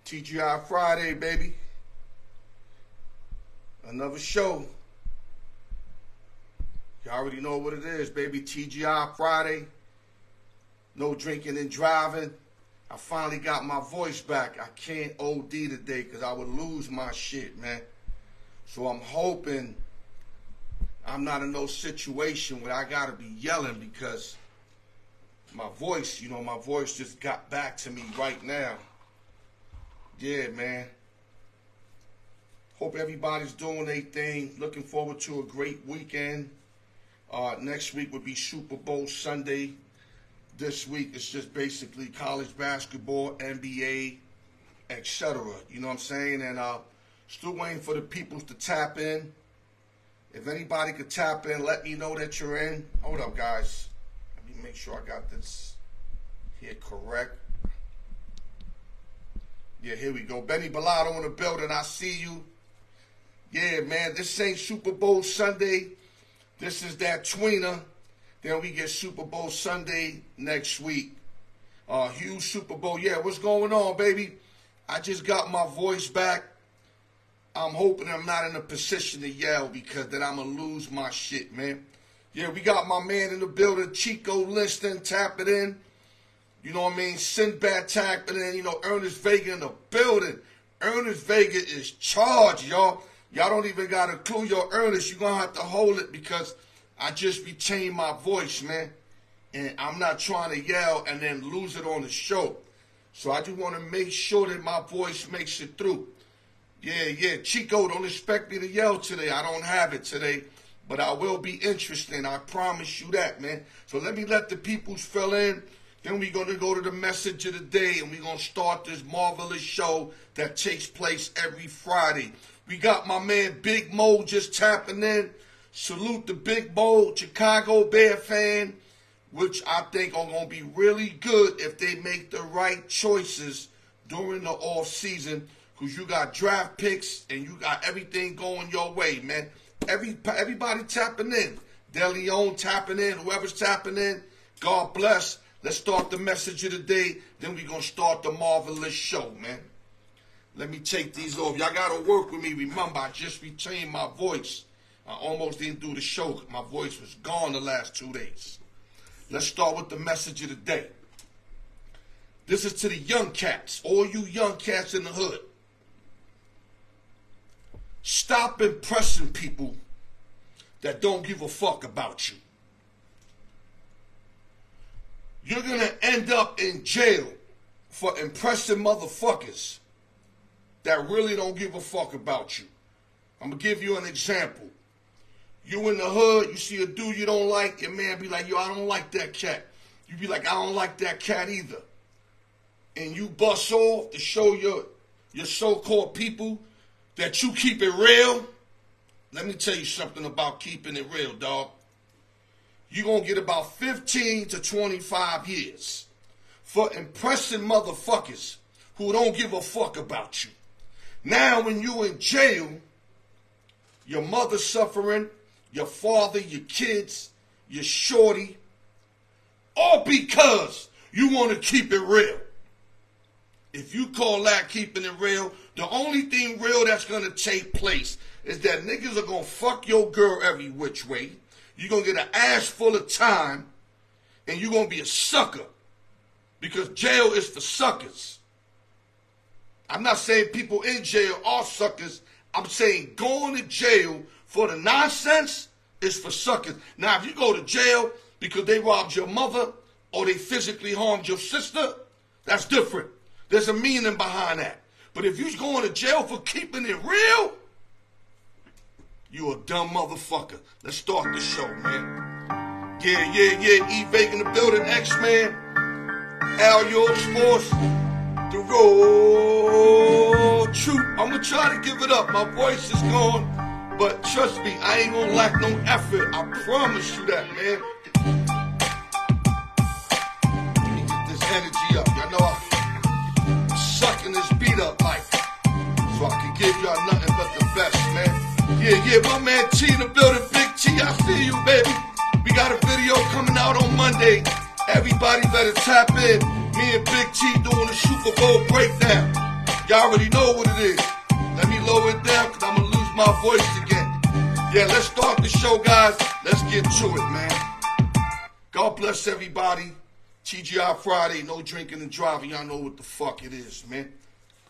TGI Friday, baby. Another show. You already know what it is, baby. TGI Friday. No drinking and driving. I finally got my voice back. I can't OD today because I would lose my shit, man. So I'm hoping I'm not in no situation where I gotta be yelling because my voice, my voice just got back to me right now. Yeah, man. Hope everybody's doing their thing. Looking forward to a great weekend. Next week would be Super Bowl Sunday. This week it's just basically college basketball, NBA, etc. You know what I'm saying? And still waiting for the peoples to tap in. If anybody could tap in, let me know that you're in. Hold up, guys. Let me make sure I got this here correct. Yeah, here we go. Benny Bellotto in the building. I see you. Yeah, man, this ain't Super Bowl Sunday. This is that tweener. Then we get Super Bowl Sunday next week. Huge Super Bowl. Yeah, what's going on, baby? I just got my voice back. I'm hoping I'm not in a position to yell because then I'm going to lose my shit, man. Yeah, we got my man in the building, Chico Liston, tapping in. You know what I mean? Sinbad tapping in. Ernest Vega in the building. Ernest Vega is charged, y'all. Y'all don't even got a clue. Yo, Ernest, you're going to have to hold it because I just retained my voice, man. And I'm not trying to yell and then lose it on the show. So I just want to make sure that my voice makes it through. Yeah. Chico, don't expect me to yell today. I don't have it today. But I will be interesting. I promise you that, man. So let the peoples fill in. Then we're going to go to the message of the day. And we're going to start this marvelous show that takes place every Friday. We got my man Big Mo just tapping in. Salute the Big Mo, Chicago Bear fan, which I think are going to be really good if they make the right choices during the off season. Because you got draft picks and you got everything going your way, man. Everybody tapping in. De Leon tapping in. Whoever's tapping in, God bless. Let's start the message of the day. Then we're going to start the marvelous show, man. Let me take these off. Y'all got to work with me. Remember, I just retained my voice. I almost didn't do the show. My voice was gone the last 2 days. Let's start with the message of the day. This is to the young cats. All you young cats in the hood. Stop impressing people that don't give a fuck about you. You're going to end up in jail for impressing motherfuckers that really don't give a fuck about you. I'm going to give you an example. You in the hood, you see a dude you don't like, your man be like, yo, I don't like that cat. You be like, I don't like that cat either. And you bust off to show your so-called people that you keep it real. Let me tell you something about keeping it real, dog. You're going to get about 15 to 25 years for impressing motherfuckers who don't give a fuck about you. Now when you in jail, your mother suffering, your father, your kids, your shorty, all because you want to keep it real. If you call that keeping it real, the only thing real that's going to take place is that niggas are going to fuck your girl every which way. You're going to get an ass full of time, and you're going to be a sucker because jail is for suckers. I'm not saying people in jail are suckers. I'm saying going to jail for the nonsense is for suckers. Now, if you go to jail because they robbed your mother or they physically harmed your sister, that's different. There's a meaning behind that. But if you're going to jail for keeping it real, you a dumb motherfucker. Let's start the show, man. Yeah. E. Vega in the building, X-Man. Al Your Sports. The road troop. I'm going to try to give it up. My voice is gone. But trust me, I ain't going to lack no effort. I promise you that, man. Let me get this energy up. Y'all know I'm sucking this beat up like so I can give y'all nothing but the best, man. Yeah, my man T in the building. Big T, I see you, baby. We got a video coming out on Monday. Everybody better tap in. Me and Big T doing the Super Bowl breakdown. Y'all already know what it is. Let me lower it down because I'm going to lose my voice again. Yeah, let's start the show, guys. Let's get to it, man. God bless everybody. TGI Friday, no drinking and driving. Y'all know what the fuck it is, man.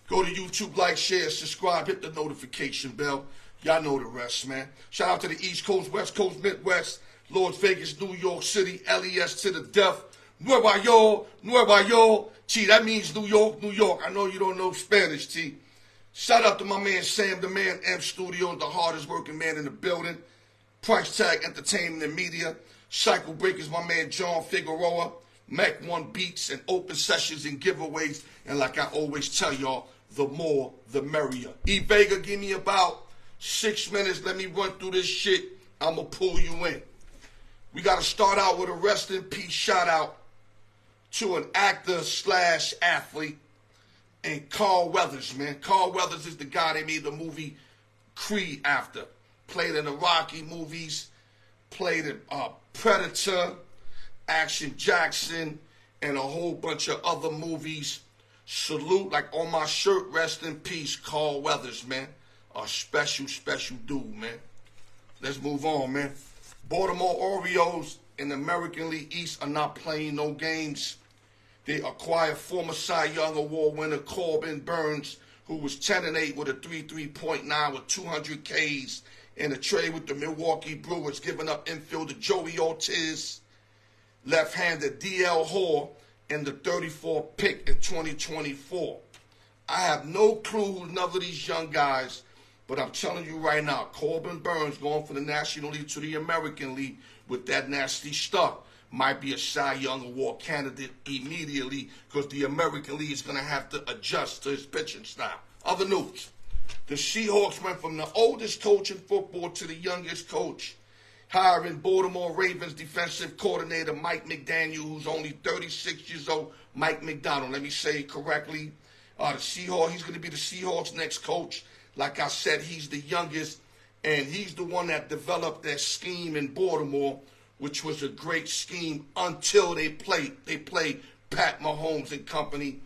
Go to YouTube, like, share, subscribe, hit the notification bell. Y'all know the rest, man. Shout out to the East Coast, West Coast, Midwest, Las Vegas, New York City, LES to the death. Nueva York. T, that means New York, New York. I know you don't know Spanish, T. Shout out to my man Sam, the man, M Studios, the hardest working man in the building. Price Tag Entertainment and Media. Cycle Breakers, my man John Figueroa. Mac 1 Beats and open sessions and giveaways. And like I always tell y'all, the more, the merrier. Vega, give me about 6 minutes. Let me run through this shit. I'm going to pull you in. We got to start out with a rest in peace shout out to an actor / athlete and Carl Weathers, man. Carl Weathers is the guy they made the movie Creed after. Played in the Rocky movies, played in Predator, Action Jackson, and a whole bunch of other movies. Salute, like on my shirt, rest in peace, Carl Weathers, man. A special, special dude, man. Let's move on, man. Baltimore Orioles in the American League East are not playing no games. They acquired former Cy Young Award winner Corbin Burns, who was 10-8 with a 3.9 with 200 Ks in a trade with the Milwaukee Brewers, giving up infielder Joey Ortiz, left-hander D.L. Hall, and the 34th pick in 2024. I have no clue who none of these young guys, but I'm telling you right now, Corbin Burns going from the National League to the American League with that nasty stuff might be a Cy Young Award candidate immediately because the American League is going to have to adjust to his pitching style. Other news, the Seahawks went from the oldest coach in football to the youngest coach, hiring Baltimore Ravens defensive coordinator Mike McDaniel, who's only 36 years old. Mike McDonald, let me say it correctly. He's going to be the Seahawks' next coach. Like I said, he's the youngest, and he's the one that developed that scheme in Baltimore, which was a great scheme until they played Pat Maholmes and company.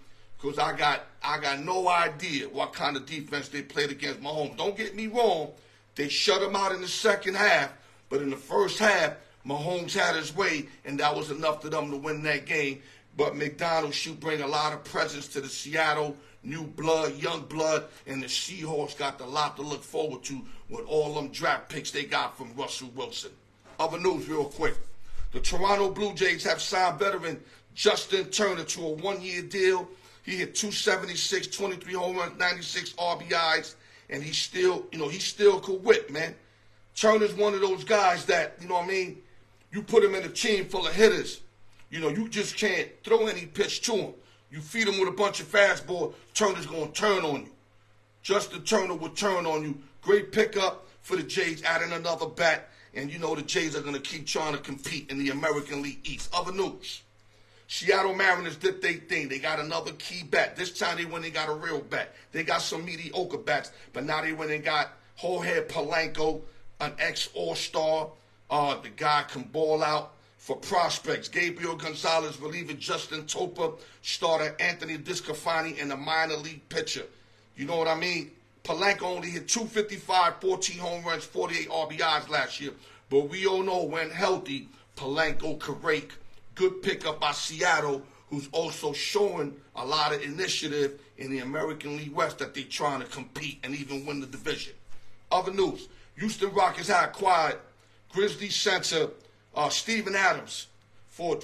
Because I got no idea what kind of defense they played against Mahomes. Don't get me wrong, they shut him out in the second half, but in the first half, Mahomes had his way, and that was enough for them to win that game. But McDonald should bring a lot of presence to the Seattle new blood, young blood, and the Seahawks got a lot to look forward to with all them draft picks they got from Russell Wilson. Other news real quick. The Toronto Blue Jays have signed veteran Justin Turner to a one-year deal. He hit 276, 23 home runs, 96 RBIs, and he still could whip, man. Turner's one of those guys that, you know what I mean, you put him in a team full of hitters. You just can't throw any pitch to him. You feed him with a bunch of fastball, Turner's going to turn on you. Justin Turner will turn on you. Great pickup for the Jays, adding another bat. And the Jays are going to keep trying to compete in the American League East. Other news. Seattle Mariners did their thing. They got another key bat. This time they went and got a real bat. They got some mediocre bats, but now they went and got Jorge Polanco, an ex-All-Star. The guy can ball out. For prospects, Gabriel Gonzalez, reliever Justin Topa, starter Anthony Discofani, and a minor league pitcher. You know what I mean? Polanco only hit 255, 14 home runs, 48 RBIs last year. But we all know when healthy, Polanco could rake. Good pickup by Seattle, who's also showing a lot of initiative in the American League West that they're trying to compete and even win the division. Other news, Houston Rockets have acquired Grizzlies center Steven Adams for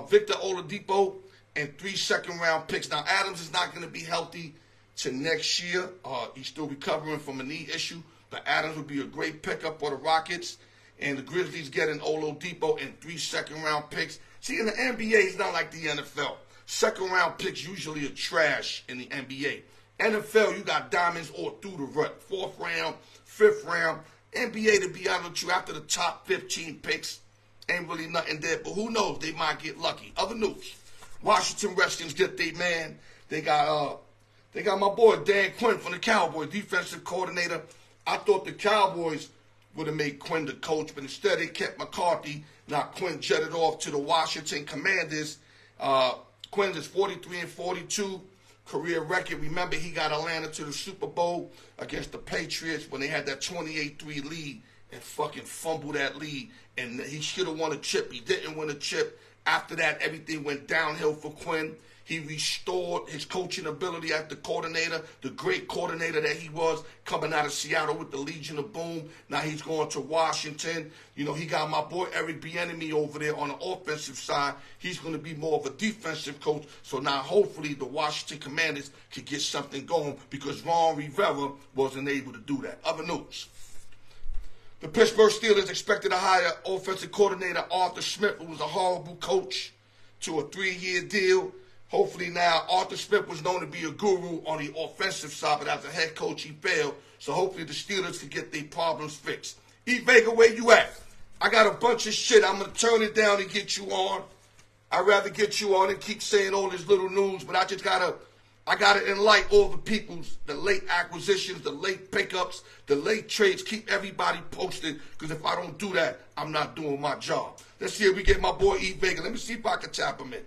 Victor Oladipo and 3 second-round picks. Now, Adams is not going to be healthy to next year. He's still recovering from a knee issue, but Adams would be a great pickup for the Rockets. And the Grizzlies getting Oladipo and 3 second-round picks. See, in the NBA, it's not like the NFL. Second-round picks usually are trash in the NBA. NFL, you got diamonds all through the rut. 4th round, 5th round. NBA, to be honest with you, after the top 15 picks, ain't really nothing there, but who knows? They might get lucky. Other news: Washington Redskins get their man. They got my boy Dan Quinn from the Cowboys, defensive coordinator. I thought the Cowboys would have made Quinn the coach, but instead they kept McCarthy. Now Quinn jetted off to the Washington Commanders. Quinn is 43-42, career record. Remember, he got Atlanta to the Super Bowl against the Patriots when they had that 28-3 lead and fucking fumbled that lead. And he should have won a chip. He didn't win a chip. After that, everything went downhill for Quinn. He restored his coaching ability as the coordinator, the great coordinator that he was coming out of Seattle with the Legion of Boom. Now he's going to Washington. You know, he got my boy Eric Bieniemy over there on the offensive side. He's going to be more of a defensive coach. So now hopefully the Washington Commanders could get something going because Ron Rivera wasn't able to do that. Other news. The Pittsburgh Steelers expected to hire offensive coordinator Arthur Smith, who was a horrible coach, to a 3-year deal. Hopefully now, Arthur Smith was known to be a guru on the offensive side, but as a head coach, he failed. So hopefully the Steelers can get their problems fixed. E. Vega, where you at? I got a bunch of shit. I'm going to turn it down and get you on. I'd rather get you on and keep saying all this little news, but I gotta enlighten all the peoples, the late acquisitions, the late pickups, the late trades, keep everybody posted, because if I don't do that, I'm not doing my job. Let's see if we get my boy E. Vega. Let me see if I can tap him in.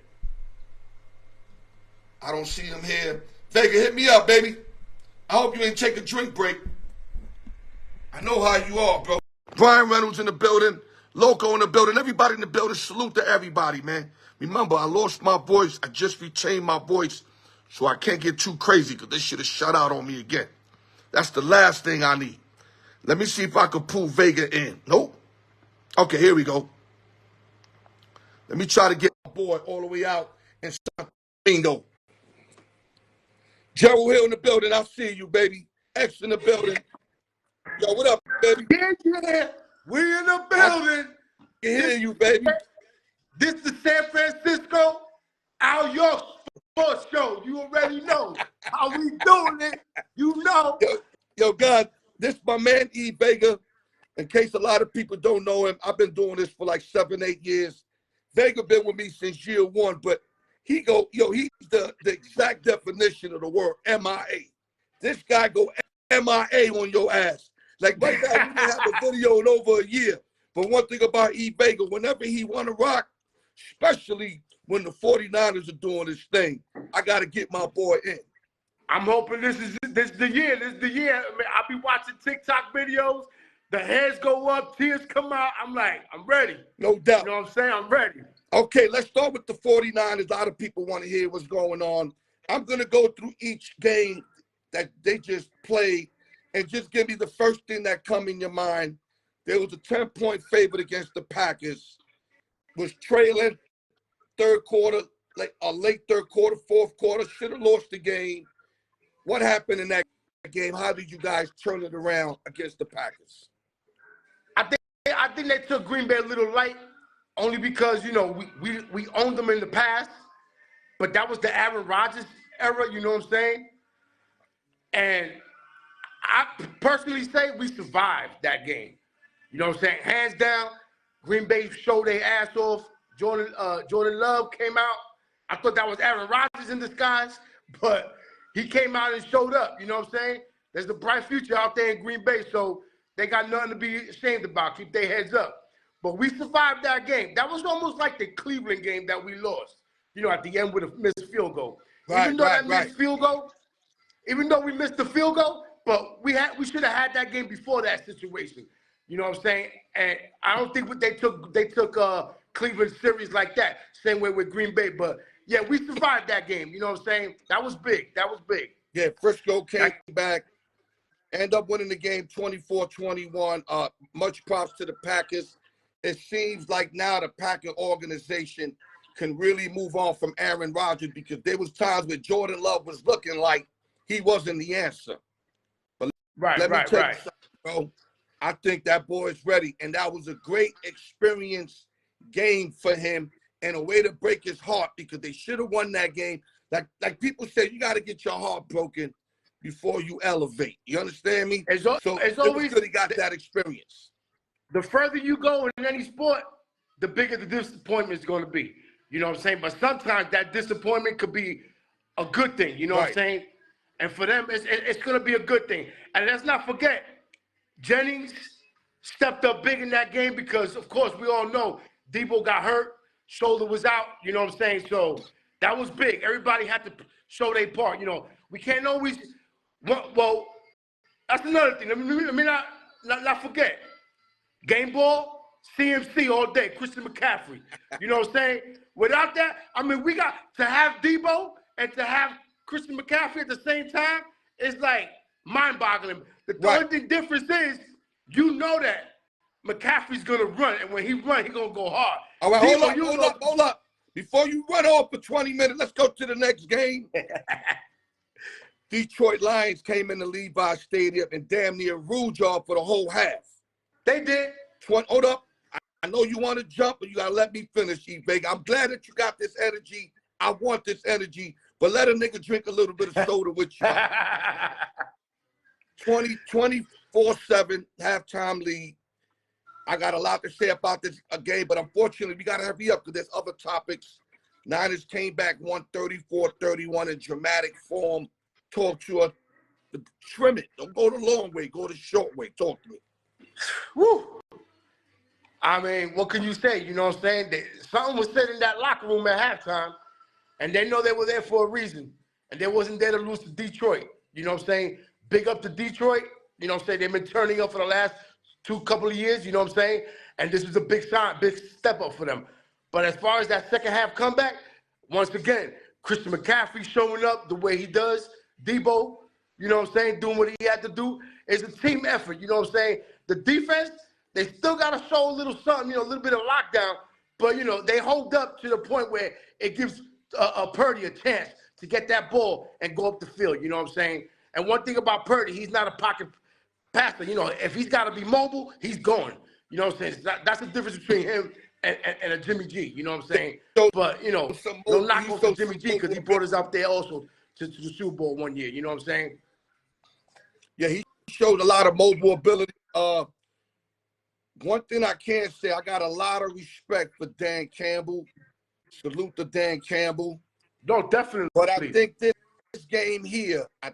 I don't see him here. Vega, hit me up, baby. I hope you ain't take a drink break. I know how you are, bro. Brian Reynolds in the building. Loco in the building. Everybody in the building. Salute to everybody, man. Remember, I lost my voice. I just retained my voice, so I can't get too crazy because they should have shut out on me again. That's the last thing I need. Let me see if I can pull Vega in. Nope. Okay, here we go. Let me try to get my boy all the way out in San Bingo. Gerald Hill in the building. I see you, baby. X in the building. Yo, what up, baby? Yeah. We in the building. I can hear you, baby. This is San Francisco, Al York Sports Show. You already know how we doing it. You know. Yo, God, this my man E. Vega. In case a lot of people don't know him, I've been doing this for like 7-8 years. Vega been with me since year one, but he's the exact definition of the word MIA. This guy go MIA on your ass. Like right now, we didn't have a video in over a year. But one thing about E. Vega, whenever he want to rock, especially when the 49ers are doing this thing, I got to get my boy in. I'm hoping this is the year. This is the year. I mean, I'll be watching TikTok videos. The heads go up, tears come out. I'm like, I'm ready. No doubt. You know what I'm saying? I'm ready. Okay, let's start with the 49ers. A lot of people want to hear what's going on. I'm going to go through each game that they just played and just give me the first thing that come in your mind. There was a 10-point favorite against the Packers. Was trailing third quarter, like a late third quarter, fourth quarter. Should have lost the game. What happened in that game? How did you guys turn it around against the Packers? I think they took Green Bay a little light, only because, you know, we owned them in the past, but that was the Aaron Rodgers era, you know what I'm saying? And I personally say we survived that game. You know what I'm saying? Hands down, Green Bay showed their ass off. Jordan Love came out. I thought that was Aaron Rodgers in disguise, but he came out and showed up. You know what I'm saying? There's a bright future out there in Green Bay, so they got nothing to be ashamed about. Keep their heads up. But we survived that game. That was almost like the Cleveland game that we lost, you know, at the end with a missed field goal. Even though we missed the field goal, but we should have had that game before that situation. You know what I'm saying? And I don't think they took Cleveland series like that. Same way with Green Bay. But yeah, we survived that game. You know what I'm saying? That was big. That was big. Yeah, Frisco came back, end up winning the game 24-21. Much props to the Packers. It seems like now the Packer organization can really move on from Aaron Rodgers, because there was times where Jordan Love was looking like he wasn't the answer. But let me tell you something, bro. I think that boy is ready, and that was a great experience game for him and a way to break his heart, because they should have won that game. Like people say, you got to get your heart broken before you elevate. You understand me? It's always good he got that experience. The further you go in any sport, the bigger the disappointment is going to be. You know what I'm saying? But sometimes that disappointment could be a good thing. You know what I'm saying? And for them, it's going to be a good thing. And let's not forget, Jennings stepped up big in that game because, of course, we all know Debo got hurt, shoulder was out. You know what I'm saying? So that was big. Everybody had to show their part. You know, we can't always. Well, that's another thing. Let me not forget. Game ball, CMC all day. Christian McCaffrey. You know what I'm saying? Without that, I mean, we got to have Debo and to have Christian McCaffrey at the same time. It's like mind-boggling. The only difference is, you know that McCaffrey's gonna run, and when he runs, he's gonna go hard. All right, hold up. Before you run off for 20 minutes, let's go to the next game. Detroit Lions came into Levi Stadium and damn near ruled y'all for the whole half. They did. Hold up. I know you want to jump, but you got to let me finish, Vega. I'm glad that you got this energy. I want this energy, but let a nigga drink a little bit of soda with you. 24-7 halftime lead. I got a lot to say about this game, but unfortunately, we got to hurry up because there's other topics. Niners came back 134-31 in dramatic form. Talk to us. Trim it. Don't go the long way. Go the short way. Talk to me. Woo. I mean, what can you say? You know what I'm saying? Something was said in that locker room at halftime, and they know they were there for a reason, and they wasn't there to lose to Detroit. You know what I'm saying? Big up to Detroit. You know what I'm saying? They've been turning up for the last couple of years, you know what I'm saying? And this is a big sign, big step up for them. But as far as that second half comeback, once again, Christian McCaffrey showing up the way he does, Debo, you know what I'm saying, doing what he had to do. It's a team effort, you know what I'm saying? The defense, they still got to show a little something, you know, a little bit of lockdown. But, you know, they hold up to the point where it gives Purdy a chance to get that ball and go up the field, you know what I'm saying? And one thing about Purdy, he's not a pocket passer. You know, if he's got to be mobile, he's going. You know what I'm saying? That's the difference between him and a Jimmy G. You know what I'm saying? But, you know, no knock on Jimmy G because he brought us up there also to the Super Bowl one year. You know what I'm saying? Yeah, he showed a lot of mobile ability. One thing I can say, I got a lot of respect for Dan Campbell. Salute to Dan Campbell. No, definitely. But I think this game here, I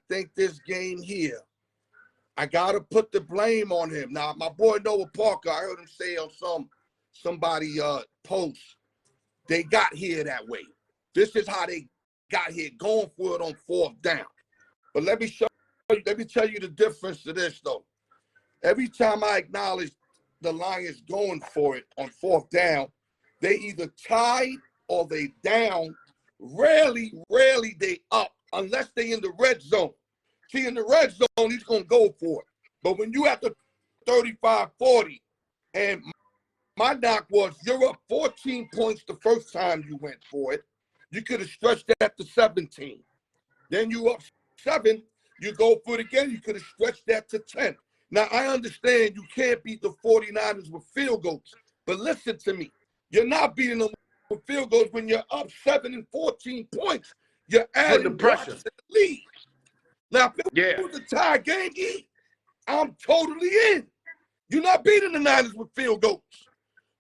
gotta put the blame on him. Now, my boy Noah Parker, I heard him say on somebody post, they got here that way. This is how they got here, going for it on fourth down. But let me tell you the difference to this though. Every time I acknowledge the Lions going for it on fourth down, they either tied or they down. Rarely they up unless they in the red zone. See, in the red zone, he's going to go for it. But when you at the 35-40, and my knock was you're up 14 points the first time you went for it, you could have stretched that to 17. Then you up 7, you go for it again, you could have stretched that to 10. Now, I understand you can't beat the 49ers with field goals, but listen to me. You're not beating them with field goals when you're up 7 and 14 points. You're adding the pressure to the lead. Now, if it was a tie game, I'm totally in. You're not beating the Niners with field goals.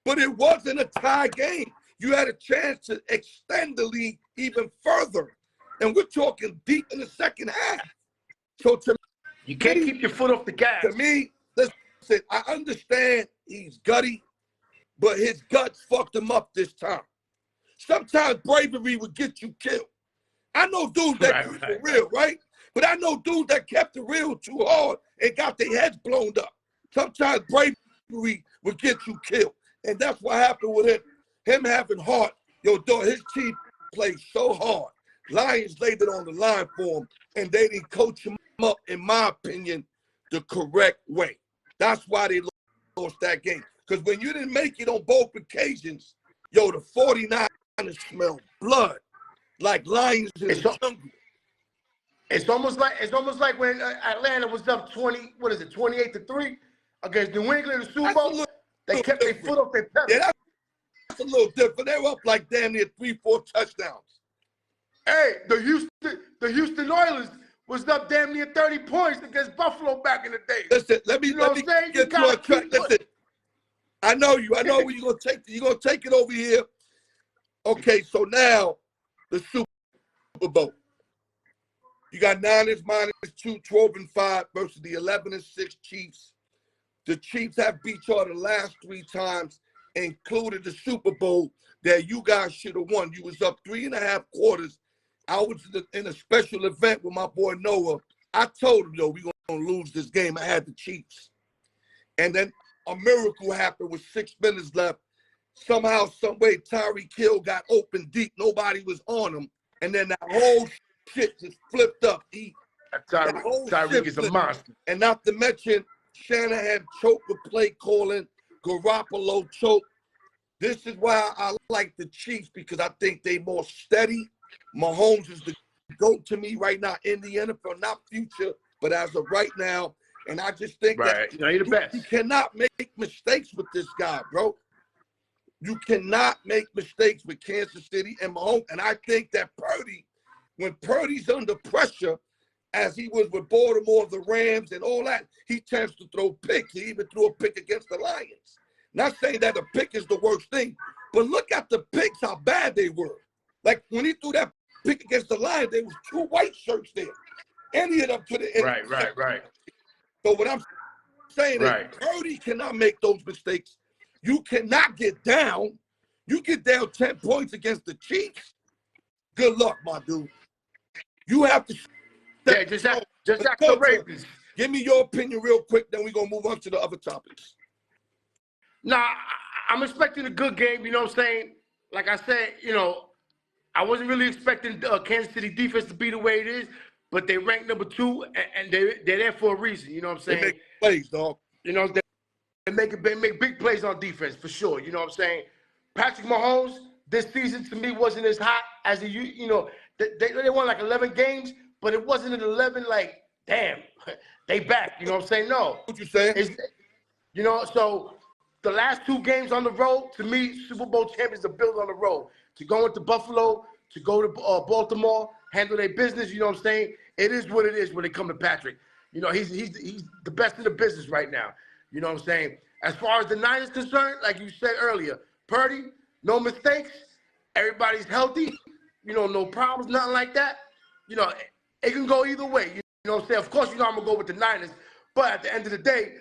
But it wasn't a tie game. You had a chance to extend the lead even further. And we're talking deep in the second half. So to me, you can't keep your foot off the gas. To me, listen, I understand he's gutty, but his guts fucked him up this time. Sometimes bravery would get you killed. I know dudes that keep it real, right? But I know dudes that kept it real too hard and got their heads blown up. Sometimes bravery would get you killed. And that's what happened with him. Him having heart. Yo, dog, his team played so hard. Lions laid it on the line for him, and they didn't coach him up, in my opinion, the correct way. That's why they lost that game. Because when you didn't make it on both occasions, yo, the 49ers smell blood like lions in the jungle. It's almost like when Atlanta was up 28-3 against New England in the Super Bowl. They kept their foot off their pedal. Yeah, that's a little different. They were up like damn near 3-4 touchdowns. Hey, the Houston Oilers was up damn near 30 points against Buffalo back in the day. Listen, let me get you on track. Listen, I know you. I know where you're gonna take it. You're gonna take it over here. Okay, so now the Super Bowl. You got Niners -2, 12-5 versus the 11-6 Chiefs. The Chiefs have beat y'all the last 3 times, including the Super Bowl that you guys should have won. You was up 3.5 quarters I was in a special event with my boy Noah. I told him, yo, we're going to lose this game. I had the Chiefs. And then a miracle happened with 6 minutes left. Somehow, some way, Tyreek Hill got open deep. Nobody was on him. And then that whole shit just flipped up. Tyreek is a monster. And not to mention, Shanahan choked with play calling. Garoppolo choked. This is why I like the Chiefs, because I think they more steady. Mahomes is the GOAT to me right now in the NFL, not future, but as of right now. And I just think that you're the best. You cannot make mistakes with this guy, bro. You cannot make mistakes with Kansas City and Mahomes. And I think that Purdy, when Purdy's under pressure, as he was with Baltimore, the Rams, and all that, he tends to throw picks. He even threw a pick against the Lions. Not saying that a pick is the worst thing, but look at the picks, how bad they were. Like when he threw that pick against the Lions, there was 2 white shirts there. Any of them could have. Right. So what I'm saying is Purdy cannot make those mistakes. You cannot get down. You get down 10 points against the Chiefs. Good luck, my dude. You have to. Just act the Ravens. Give me your opinion real quick, then we're going to move on to the other topics. Nah, I'm expecting a good game, you know what I'm saying? Like I said, I wasn't really expecting Kansas City defense to be the way it is, but they ranked number 2, and they're there for a reason, you know what I'm saying? They make plays, dog. They make big plays on defense, for sure, you know what I'm saying? Patrick Mahomes, this season, to me, wasn't as hot as they won like 11 games, but it wasn't an 11 like, damn, they back, you know what I'm saying? No. What you saying? So the last 2 games on the road, to me, Super Bowl champions are built on the road. To go into Buffalo, to go to Baltimore, handle their business, you know what I'm saying? It is what it is when it comes to Patrick. He's the best in the business right now. You know what I'm saying? As far as the Niners concerned, like you said earlier, Purdy, no mistakes, everybody's healthy, no problems, nothing like that. It can go either way. You know what I'm saying? Of course, I'm going to go with the Niners. But at the end of the day,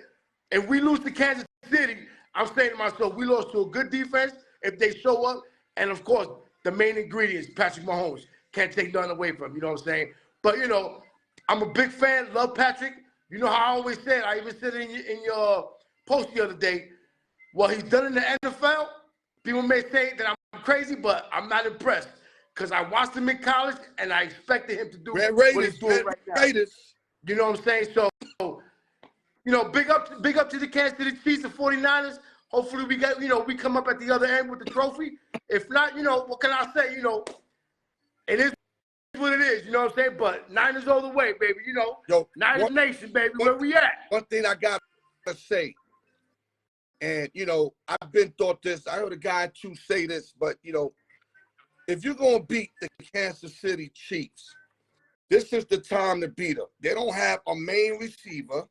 if we lose to Kansas City, I'm saying to myself, we lost to a good defense if they show up. And, of course, the main ingredient is Patrick Mahomes. Can't take nothing away from him, you know what I'm saying? But, I'm a big fan, love Patrick. You know how I always said, I even said it in your post the other day, what he's done in the NFL, people may say that I'm crazy, but I'm not impressed. Because I watched him in college, and I expected him to do what he's doing right now. You know what I'm saying? So, big up to the Kansas City Chiefs and 49ers. Hopefully we come up at the other end with the trophy. If not, what can I say? It is what it is, you know what I'm saying? But Niners all the way, baby, Niners Nation, baby, where we at? One thing I got to say, and, I've been thought this, I heard a guy too say this, but, if you're going to beat the Kansas City Chiefs, this is the time to beat them. They don't have a main receiver.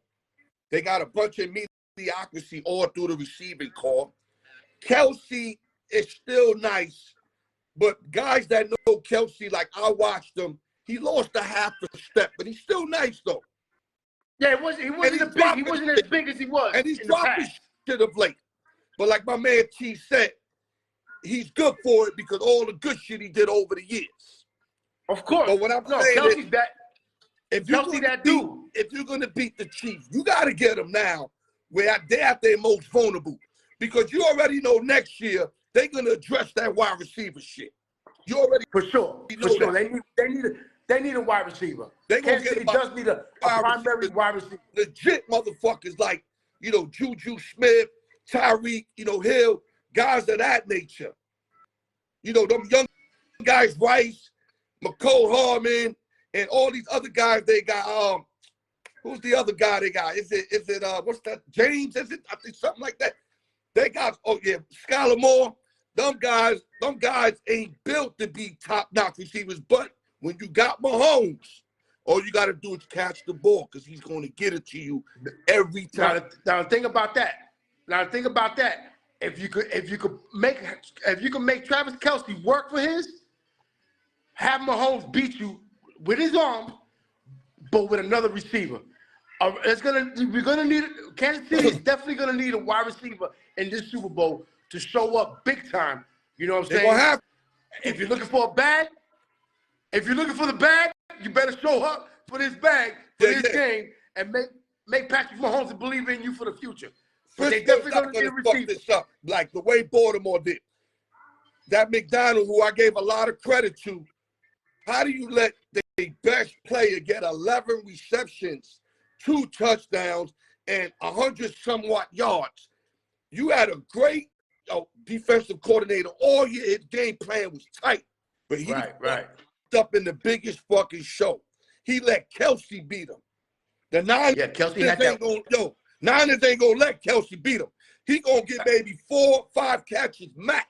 They got a bunch of mediocrity all through the receiving corps. Kelsey is still nice, but guys that know Kelsey, like I watched him, he lost a half a step, but he's still nice though. Yeah, he wasn't as big as he was. And he's dropping shit of late. But like my man T said, he's good for it because all the good shit he did over the years. Of course. But what I'm saying Kelsey's is, that. if you're going to beat the Chiefs, you got to get them now where they're at their most vulnerable. Because you already know next year they're going to address that wide receiver shit. You already for sure. They need a wide receiver. Kansas City does need a primary wide receiver. Legit motherfuckers like, Juju Smith, Tyreek, Hill, guys of that nature. Them young guys, Rice, McCole Harmon, and all these other guys they got. Who's the other guy they got? Is it what's that? James? Is it? I think something like that. They got Skylar Moore. Them guys ain't built to be top-notch receivers. But when you got Mahomes, all you got to do is catch the ball because he's going to get it to you every time. Now think about that. If you could make Travis Kelce work for his, have Mahomes beat you with his arm, but with another receiver. Kansas City is definitely gonna need a wide receiver in this Super Bowl to show up big time. You know what I'm saying? They're gonna have. If you're looking for a bag, If you're looking for the bag, you better show up for this bag, for this game, and make Patrick Mahomes believe in you for the future. But they definitely not going to fuck this up like the way Baltimore did. That McDonald, who I gave a lot of credit to, how do you let the best player get 11 receptions, 2 touchdowns, and 100-somewhat yards? You had a great defensive coordinator. All his game plan was tight, but he up in the biggest fucking show. He let Kelsey beat him. The Niners ain't gonna let Kelsey beat him. He gonna get maybe 4 or 5 catches max.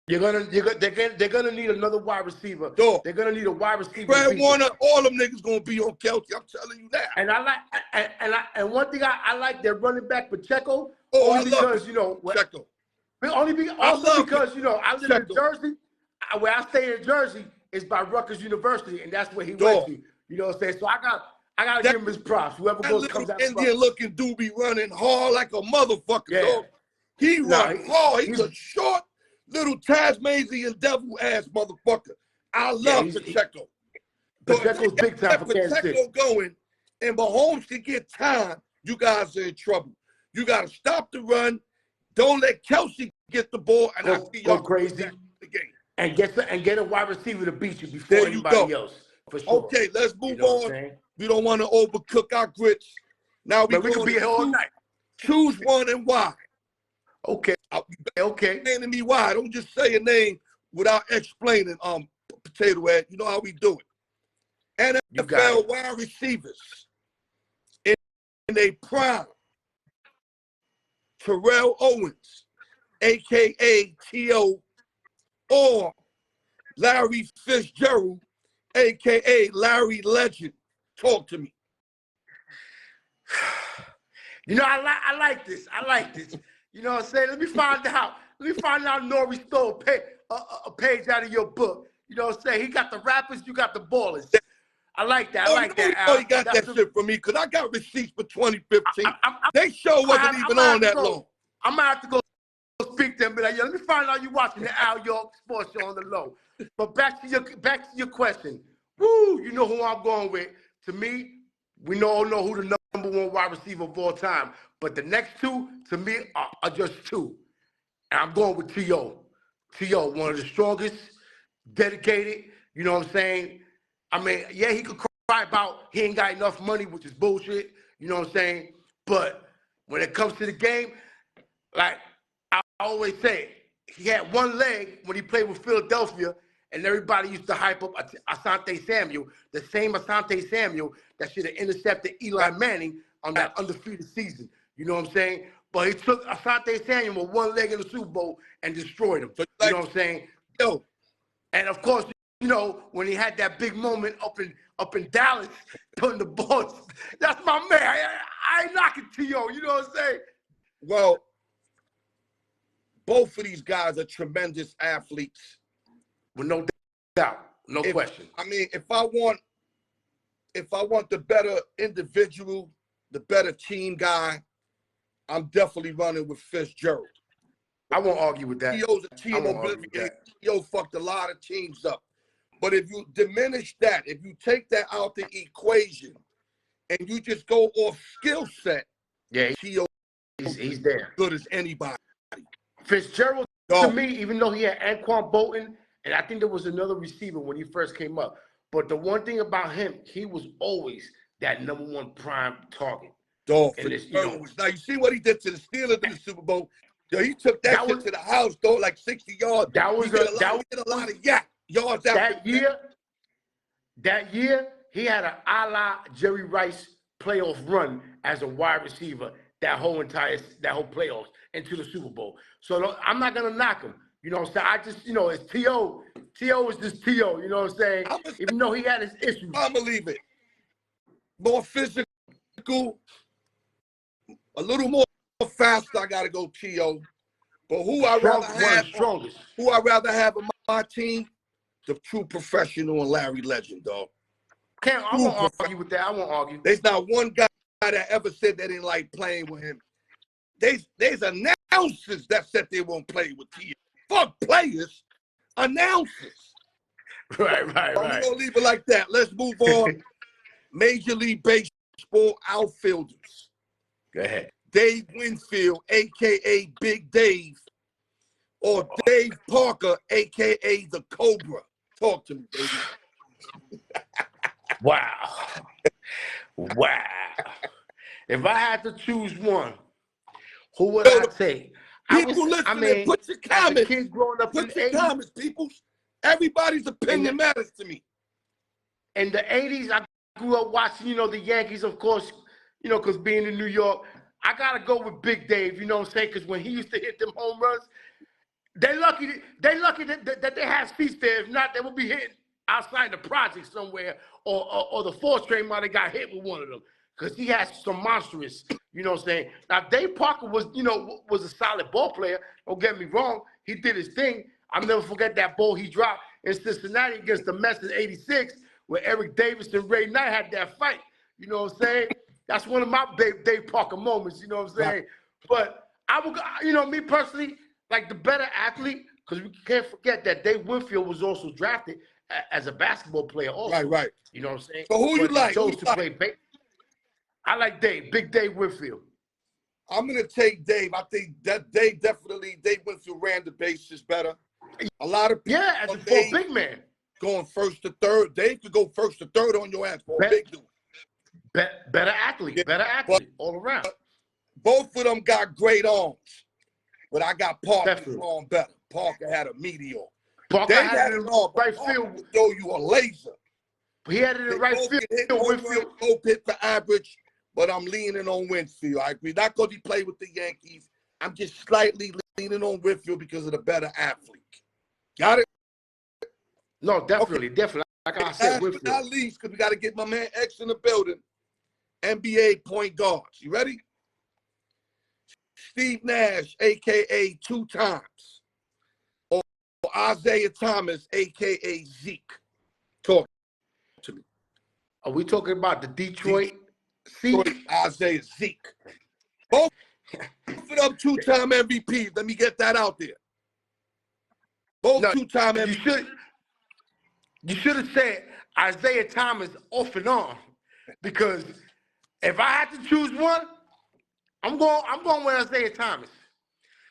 They're gonna need another wide receiver. Dog. They're gonna need a wide receiver. Fred Warner, all them niggas gonna be on Kelsey. I'm telling you that. And one thing I like their running back Pacheco. Only because Pacheco. I live in Jersey. Where I stay in Jersey is by Rutgers University, and that's where he went to. You know what I'm saying? So I gotta give him his props. Whoever comes out. Indian looking dude be running hard like a motherfucker. Dog. He run hard. He's a short little Tasmanian devil ass motherfucker. I love Pacheco. Pacheco's big time for Kansas City. Pacheco going, and Mahomes can get time. You guys are in trouble. You got to stop the run. Don't let Kelsey get the ball, and I see y'all go crazy. The game. And get a wide receiver to beat you before anybody else. For sure. Okay, let's move on. We don't want to overcook our grits. Now we can be here all night. Choose one and why. Okay. Explaining me why. Don't just say a name without explaining. Potato Head. You know how we do it. NFL wide receivers in a prime. Terrell Owens, a.k.a. T.O., or Larry Fitzgerald, a.k.a. Larry Legend. Talk to me. I like this. You know what I'm saying? Let me find out Nori stole a page out of your book. You know what I'm saying? He got the rappers, you got the ballers. I like that. He got that shit from me because I got receipts for 2015. They show wasn't even on that long. I'm going to have to go speak to him and be like, let me find out you watching the Al York Sports Show on the low. But back to your question. Woo, you know who I'm going with. To me, we all know who the number 1 wide receiver of all time. But the next 2, to me, are just 2. And I'm going with T.O. T.O., one of the strongest, dedicated, you know what I'm saying? I mean, yeah, he could cry about he ain't got enough money, which is bullshit, you know what I'm saying? But when it comes to the game, like I always say, he had one leg when he played with Philadelphia, and everybody used to hype up Asante Samuel, the same Asante Samuel that should have intercepted Eli Manning on that undefeated season. You know what I'm saying? But he took Asante Samuel with one leg in the Super Bowl and destroyed him. You know what I'm saying? And of course, when he had that big moment up in Dallas, putting the balls, that's my man. I ain't knocking T.O., you know what I'm saying? Well, both of these guys are tremendous athletes. With no doubt, no question. I mean, if I want the better individual, the better team guy, I'm definitely running with Fitzgerald. I won't argue with that. T.O.'s a team oblivion. T.O. fucked a lot of teams up. But if you diminish that, if you take that out the equation and you just go off skill set, T.O. he's there. Good as anybody. Fitzgerald, to me, even though he had Anquan Bolton, and I think there was another receiver when he first came up, but the one thing about him, he was always that number 1 prime target. Now, you see what he did to the Steelers in the Super Bowl? Yo, he took that shit to the house, though, like 60 yards. He did a lot of yards that year, he had an a-la Jerry Rice playoff run as a wide receiver that whole playoffs into the Super Bowl. So I'm not going to knock him. You know what I'm saying? I just, it's T.O. T.O. is just T.O., you know what I'm saying? Even though he had his issues. I believe it. More physical, a little more faster, I got to go T.O. But who I'd rather have on my team, the true professional and Larry Legend, dog. I won't argue with that. I won't argue. There's not one guy that ever said they didn't like playing with him. There's announcers that said they won't play with T.O. Fuck players, announcers. Right. We're gonna leave it like that. Let's move on. Major League Baseball outfielders. Go ahead. Dave Winfield, aka Big Dave, or Dave Parker, aka the Cobra. Talk to me, baby. Wow. If I had to choose one, who would I take? People listening, put your comments. As a kid growing up in the 80s, comments, people. Everybody's opinion matters to me. In the 80s, I grew up watching, the Yankees, of course, because being in New York, I got to go with Big Dave, you know what I'm saying? Because when he used to hit them home runs, they lucky that they have seats there. If not, they would be hitting outside the project somewhere, or the fourth train might have got hit with one of them, because he has some monstrous, you know what I'm saying? Now, Dave Parker was a solid ball player. Don't get me wrong. He did his thing. I'll never forget that ball he dropped in Cincinnati against the Mets in '86, where Eric Davis and Ray Knight had that fight. You know what I'm saying? That's one of my Dave Parker moments, you know what I'm saying? Right. But I would, me personally, like the better athlete, because we can't forget that Dave Winfield was also drafted as a basketball player also. Right. You know what I'm saying? So who you like? Chose to play baseball. I like Big Dave Winfield. I'm going to take Dave. I think that Dave Winfield ran the bases better. A lot of people. Yeah, as a big man. Going first to third. Dave could go first to third on your ass for a big dude. Better athlete, all around. Both of them got great arms, but I got Parker's arm better. Parker had a meteor. Parker had it in right field. Throw you a laser. He had it in right field. Winfield both hit for average, but I'm leaning on Winfield. I agree. Not because he played with the Yankees. I'm just slightly leaning on Winfield because of the better athlete. Got it? No, definitely. Like I said, Winfield. Not least, because we got to get my man X in the building. NBA point guards. You ready? Steve Nash, a.k.a. 2 times. Or Isaiah Thomas, a.k.a. Zeke. Talk to me. Are we talking about the Detroit Zeke? Isaiah Zeke. Both of them 2-time MVPs. Let me get that out there. Both 2-time MVPs. You should have said Isaiah Thomas off and on, because if I had to choose one, I'm going with Isaiah Thomas,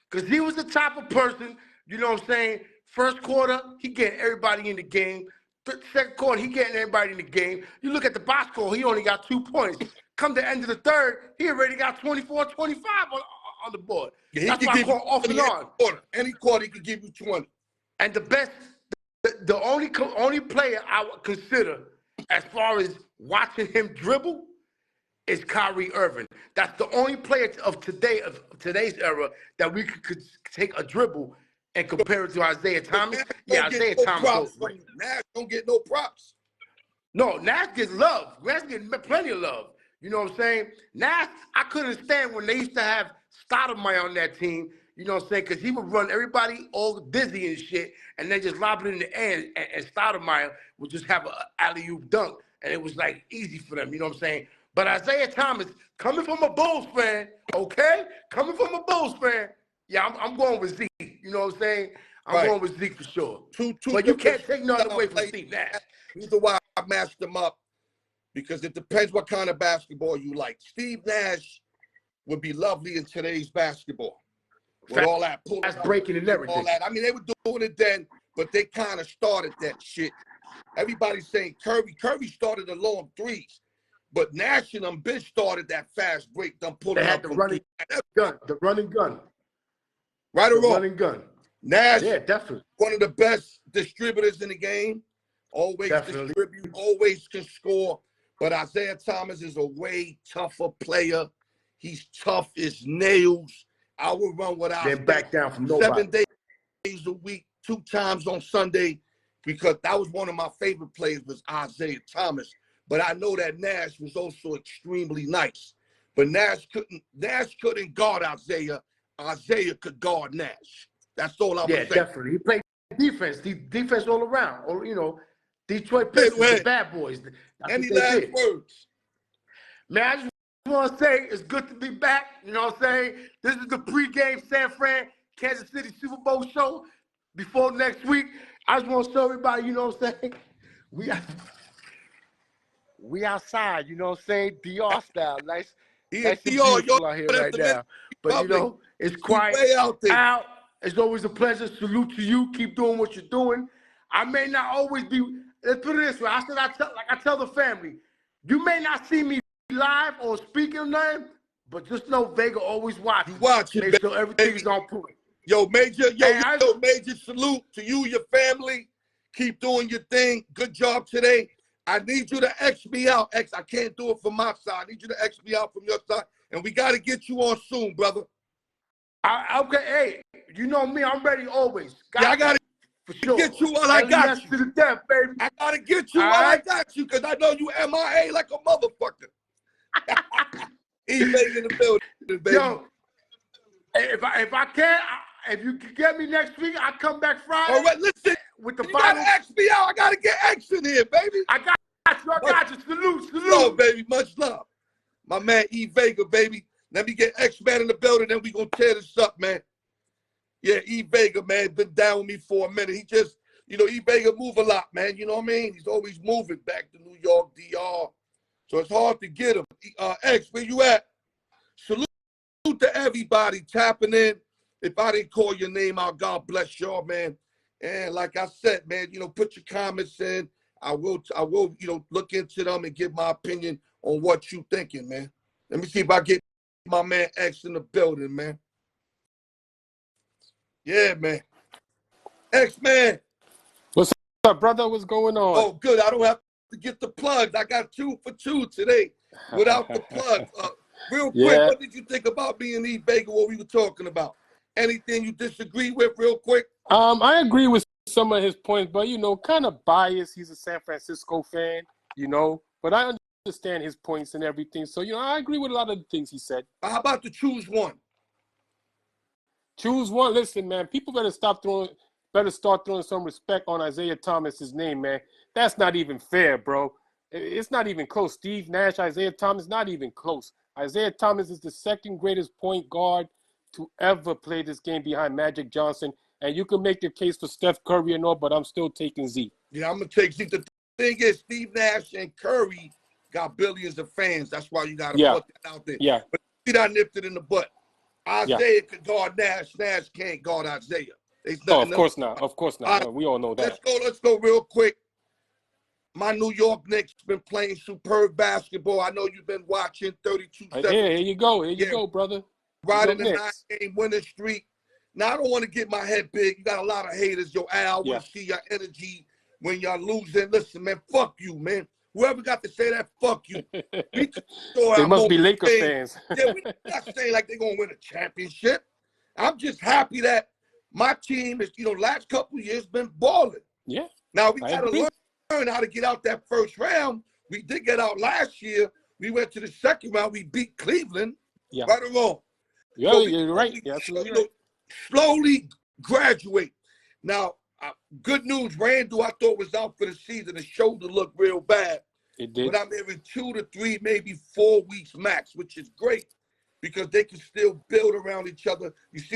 because he was the type of person, you know what I'm saying? First quarter, he getting everybody in the game. Second quarter, he getting everybody in the game. You look at the box score, he only got 2 points. Come the end of the third, he already got 24, 25 on the board. Yeah, that's why I call off and on. Any quarter, he could give you 20. And the best. The only player I would consider as far as watching him dribble is Kyrie Irving. That's the only player of today's era that we could take a dribble and compare it to Isaiah Thomas. Yeah, Isaiah Thomas. Nash don't get no props. No, Nash gets love. Nash gets plenty of love. You know what I'm saying? Nash, I couldn't stand when they used to have Stoudemire on that team. You know what I'm saying? Because he would run everybody all dizzy and shit, and then just lob it in the air, and Stoudemire would just have an alley-oop dunk, and it was like easy for them. You know what I'm saying? But Isaiah Thomas, coming from a Bulls fan, okay? Coming from a Bulls fan, yeah, I'm going with Zeke. You know what I'm saying? I'm going with Zeke for sure. But you can't take nothing away from Steve Nash. Reason why I matched them up, because it depends what kind of basketball you like. Steve Nash would be lovely in today's basketball. With all that pulling, that's breaking and everything. All that. I mean, they were doing it then, but they kind of started that shit. Everybody's saying Curry started the long threes, but Nash and them bitch started that fast break. Them pulling. They had the running gun. The running gun. Right or wrong? Running gun. Nash, yeah, definitely one of the best distributors in the game. Always distribute, always can score. But Isaiah Thomas is a way tougher player. He's tough as nails. I would run without then back down from nobody. 7 days a week, 2 times on Sunday, because that was one of my favorite players was Isaiah Thomas. But I know that Nash was also extremely nice. But Nash couldn't guard Isaiah. Isaiah could guard Nash. That's all I would say. Yeah, definitely. He played defense all around. Or, you know, Detroit Pistons, the bad boys. Any last words? Man, I just want to say it's good to be back. You know what I'm saying? This is the pregame San Fran, Kansas City Super Bowl show before next week. I just want to show everybody, you know what I'm saying? We outside, you know what I'm saying? DR style. Nice, He a nice and DR, yo, beautiful out here that's right the man now. But, you public. know, it's He quiet. way out there. Al, it's always a pleasure. Salute to you. Keep doing what you're doing. I may not always be, let's put it this way. I tell the family, you may not see me live or speaking or nothing, but just know Vega always watches. You watch it, Make sure everything's on point. Yo, Major, Hey, Major, salute to you, your family. Keep doing your thing. Good job today. I need you to X me out. X, I can't do it from my side. I need you to X me out from your side. And we got to get you on soon, brother. Okay, hey, you know me, I'm ready always. I got to sure. Get you while I got you. To the death, baby. I got to get you while I got you because I know you MIA like a motherfucker. E-Vega in the building, baby. Yo, if you can get me next week, I'll come back Friday. All right, listen. With the you got to X me out. I got to get X in here, baby. I got you. Salute. Love, baby. Much love. My man E-Vega, baby. Let me get X-Man in the building, then we going to tear this up, man. Yeah, E-Vega, man, been down with me for a minute. He just, you know, E-Vega move a lot, man. You know what I mean? He's always moving back to New York, DR. So it's hard to get him. X, where you at? Salute to everybody tapping in. If I didn't call your name out, God bless y'all, man. And like I said, man, you know, put your comments in. I will, you know, look into them and give my opinion on what you thinking, man. Let me see if I get my man X in the building, man. Yeah, man. X, man. What's up, brother? What's going on? Oh, good. I don't have to get the plugs. I got 2 for 2 today without the plugs. Real quick, what did you think about me and E-Vega, what we were talking about? Anything you disagree with real quick? I agree with some of his points, but, you know, kind of biased. He's a San Francisco fan, you know, but I understand his points and everything. So, you know, I agree with a lot of the things he said. How about to choose one? Choose one. Listen, man, people better start throwing some respect on Isaiah Thomas's name, man. That's not even fair, bro. It's not even close. Steve Nash, Isaiah Thomas, not even close. Isaiah Thomas is the second greatest point guard to ever play this game behind Magic Johnson. And you can make your case for Steph Curry and all, but I'm still taking Z. Yeah, I'm going to take Z. The thing is, Steve Nash and Curry got billions of fans. That's why you got to put that out there. Yeah. But he I nipped it in the butt. Isaiah could guard Nash. Nash can't guard Isaiah. Oh, of course not. Of course not. We all know that. Let's go real quick. My New York Knicks been playing superb basketball. I know you've been watching 32-7. Here you go. Here you go, brother. Riding the 9-game winning streak. Now, I don't want to get my head big. You got a lot of haters. Yo, Al, I want to see your energy when y'all losing. Listen, man, fuck you, man. Whoever got to say that, fuck you. They must be Lakers fans. Yeah, we're not saying like they're going to win a championship. I'm just happy that my team is, you know, last couple of years been balling. Yeah. Now, we got to learn how to get out that first round. We did get out last year. We went to the second round. We beat Cleveland. Yeah. Right or wrong? Yeah, so you're right. You're absolutely right. Slowly graduate. Now, good news, Randall, I thought was out for the season. The shoulder looked real bad. It did. But I'm hearing 2 to 3, maybe 4 weeks max, which is great because they can still build around each other. You see